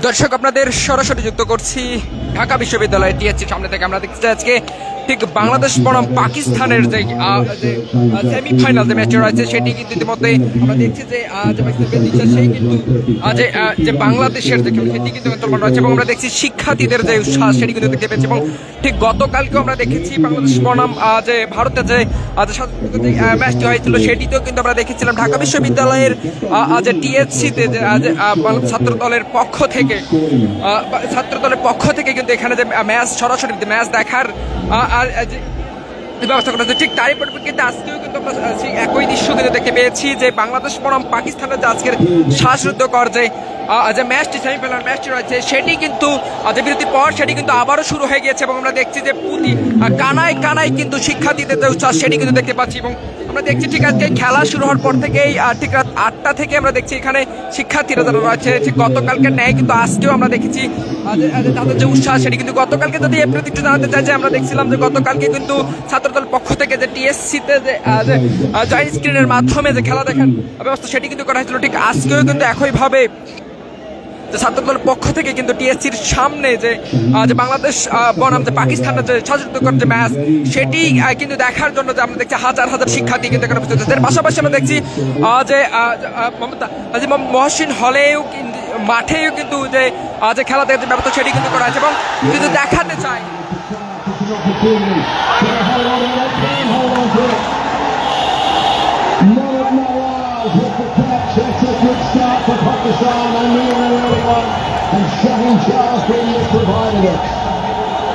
দর্শক আপনাদের সরাসরি যুক্ত করছি ঢাকা বিশ্ববিদ্যালয়ের টিএসসির সামনে থেকে। আমরা দেখতে আজকে ঠিক বাংলাদেশ বনাম পাকিস্তানের যে সেমিফাইনাল যে ম্যাচটা রয়েছে সেটি কিন্তু ইতিমধ্যে আমরা দেখছি যে সেই কিন্তু যে বাংলাদেশের যে খেলা সেটি কিন্তু চলমান রয়েছে এবং আমরা দেখছি শিক্ষার্থীদের যে উৎসাহ সেটি কিন্তু দেখতে পেয়েছি। এবং ঠিক গতকালকেও আমরা দেখেছি বাংলাদেশ বনাম যে ভারতের যে ম্যাচটি হয়েছিল সেটিতেও কিন্তু আমরা দেখেছিলাম ঢাকা বিশ্ববিদ্যালয়ের যে টিএসসিতে যে ছাত্র দলের পক্ষ থেকে কিন্তু এখানে যে ম্যাচ সরাসরি ম্যাচ দেখার ব্যবস্থা করা হচ্ছে। ঠিক তারই পরিপ্রেক্ষিতে আজকেও কিন্তু আমরা একই দৃশ্য কিন্তু দেখতে পেয়েছি যে বাংলাদেশ বনাম পাকিস্তানের যে আজকের শ্বাসরুদ্ধকর যে ম্যাচটি সেমিফাইনাল ম্যাচটি রয়েছে সেটি কিন্তু যে বিরতির পর সেটি কিন্তু আবারও শুরু হয়ে গিয়েছে এবং আমরা দেখছি যে প্রতি কানায় কিন্তু শিক্ষার্থীদের যে উচ্ছ্বাস সেটি কিন্তু দেখতে পাচ্ছি। এবং আমরা দেখছি ঠিক আজকে খেলা শুরু হওয়ার পর থেকেই ঠিক রাত 8টা থেকে আমরা দেখছি এখানে শিক্ষার্থীরা যারা রয়েছে ঠিক গতকালকে ন্যায় কিন্তু আজকেও আমরা দেখেছি তাদের যে উৎসাহ সেটি কিন্তু গতকালকে যদি এই প্রতি একটু জানাতে চাই যে আমরা দেখছিলাম যে গতকালকে কিন্তু ছাত্রদল পক্ষ থেকে যে টিএসসিতে যে জয়েন্ট স্ক্রিনের মাধ্যমে যে খেলা দেখার ব্যবস্থা সেটি কিন্তু করা হয়েছিল। ঠিক আজকেও কিন্তু একইভাবে ছাত্রদলের পক্ষ থেকে কিন্তু টিএসসির সামনে যে বাংলাদেশ বনাম যে পাকিস্তানের যে শ্বাসরুদ্ধকর যে ম্যাচ সেটি কিন্তু দেখার জন্য যে আমরা দেখছি হাজার হাজার শিক্ষার্থী কিন্তু এখানে উপস্থিত হচ্ছে। এর পাশাপাশি আমরা দেখছি যে মহসিন হলেও মাঠেও কিন্তু যে খেলা দেখার যে ব্যবস্থা সেটি কিন্তু করা হয়েছে এবং কিন্তু দেখাতে চাই That's a good start for Pakistan and nearly early one, and Shaheen Shah really provided it.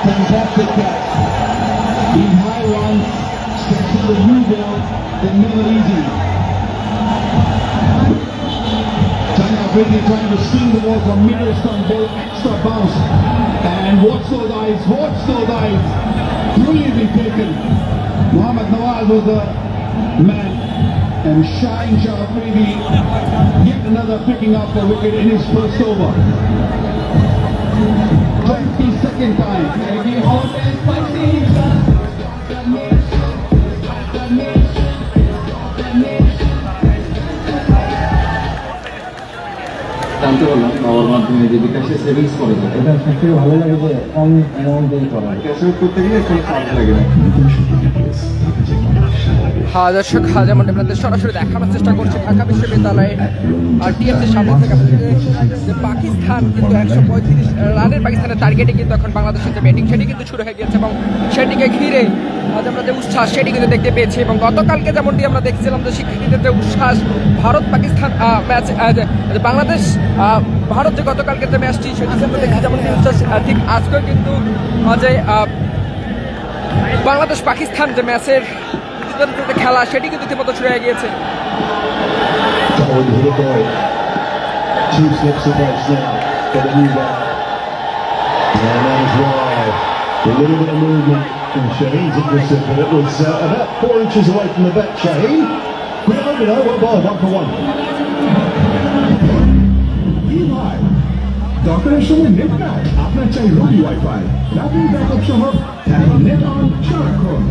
Fantastic catch. In high run, stretching the new ball, they're never easy. China Afridi trying to steal the ball from middle stump ball, extra bounce. And watch those eyes, brilliantly taken. Mohammad Nawaz was the man. And Shaheen Shah Afridi yet another picking up the wicket in his first over. 22nd time. জানতে পারলাম বাবার মাধ্যমে যদি ক্যাশে savings করে যায় এটা সবথেকে ভালো লাগে যে কম অ্যামাউন্টেই করা ক্যাশে করতে গেলে কোনো চার্জ লাগে না। দর্শক যেমন আপনাদের সরাসরি দেখানোর চেষ্টা করছি ঢাকা বিশ্ববিদ্যালয়ে আর টিএসসির সামনে থেকে যে পাকিস্তান কিন্তু 135 রানের পাকিস্তানের টার্গেটে কিন্তু এখন বাংলাদেশের যে ব্যাটিং সেটি কিন্তু শুরু হয়ে গিয়েছে এবং সেটিকে ঘিরে আমরা যে উচ্ছ্বাস সেটি কিন্তু দেখতে পেয়েছি। এবং গতকালকে যেমনটি আমরা দেখছিলাম যে শিক্ষার্থীদের যে উচ্ছ্বাস ভারত পাকিস্তান ম্যাচ বাংলাদেশ ভারত যে গতকালকে যে ম্যাচটি সেটি আমরা দেখি যেমন উচ্ছ্বাস ঠিক আজকেও কিন্তু যে বাংলাদেশ পাকিস্তান যে ম্যাচের খেলা সেটি কিন্তু ইতিমধ্যে শুরু হয়ে গিয়েছে। A little bit of movement from Shaheen's intercept, but it was about 4 inches away from the bat. Shaheen, good over though, what ball, 1 for 1. Eli, দরকারের সময় নেট প্যাক আপনার চাই রবি ওয়াইফাই, রাতের ব্যাকআপ সহ এখন নেট অন সারাক্ষণ।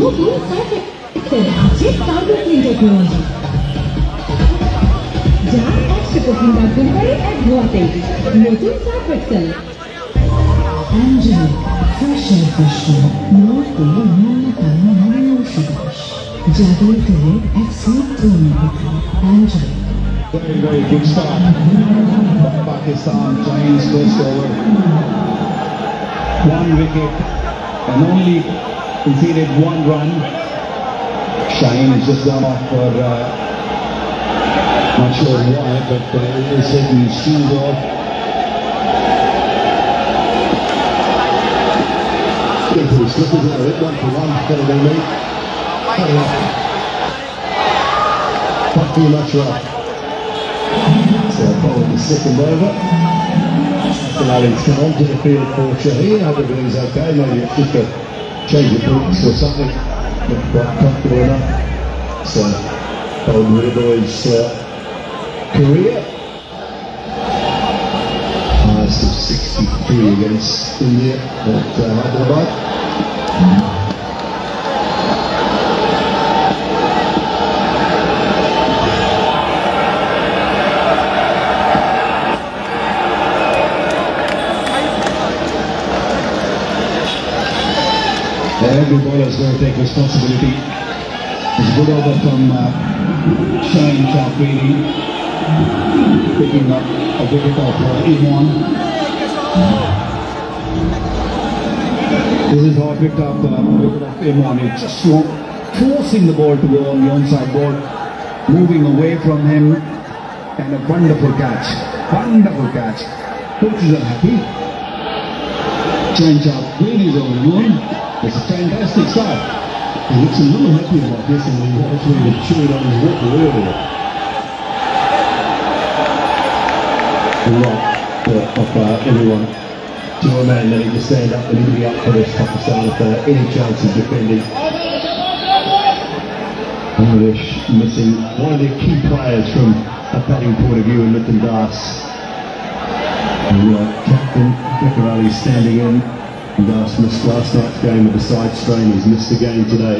নতুন Surf Excel আছে কার্বন ক্লিন টেকনোলজি যা 100% দাগ্ধন করে এক ধোয়াতেই। নতুন সার্ফেক্সেল অ্যাঞ্জেল ফ্রেশার নতুন মূল্যকান সুবাস জাদুর তেলের এক sweet Angel. Very, very good start by Pakistan, Shaheen's first over. 1 wicket and only conceded 1 run. Shaheen has just gone off for not sure why, but it is taking his shoes off. Slippers out of it, 1 for 1, Kennedy Lee. Not too much right. So following the second over. Allowing come on to the field for Shaheen. I hope everything's okay. Maybe it's just a change of boots or something. Not quite comfortable enough. So, old Riddle's career. Highest of 63 against India at Hyderabad. every bowler is going to take responsibility. It's a good over from Shaheen Shafiri, picking up a wicket of Imran. This is how I picked up a wicket of Imran. It's just forcing the ball to go on the onside ball, moving away from him, and a wonderful catch. Wonderful catch. Coaches are happy. Change up, greenies over the moon. It's a fantastic start. He looks a little happy about this, and he actually chewed on his water earlier. The lot of everyone to a man that he can stand up and he'll be up for this Pakistan if any chance of defending. Bangladesh missing one of their key players from a batting point of view in Mithun Das. Captain Becker Ali standing in. Das missed last night's game with a side strain. He's missed the game today.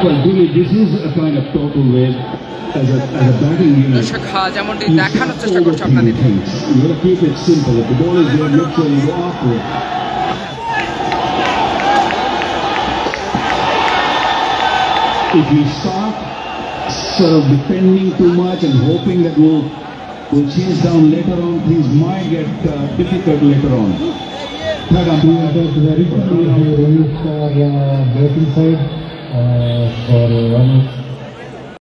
Well, Billy, this is a kind of total wave as a batting unit. দর্শক যেমনটি দেখানোর চেষ্টা করছে আপনাদের। You got to keep it simple. If the ball is there, look for you after it. If you start sort of depending too much and hoping that we'll chase down later on, things might get difficult later on. Very good for batting side for runners.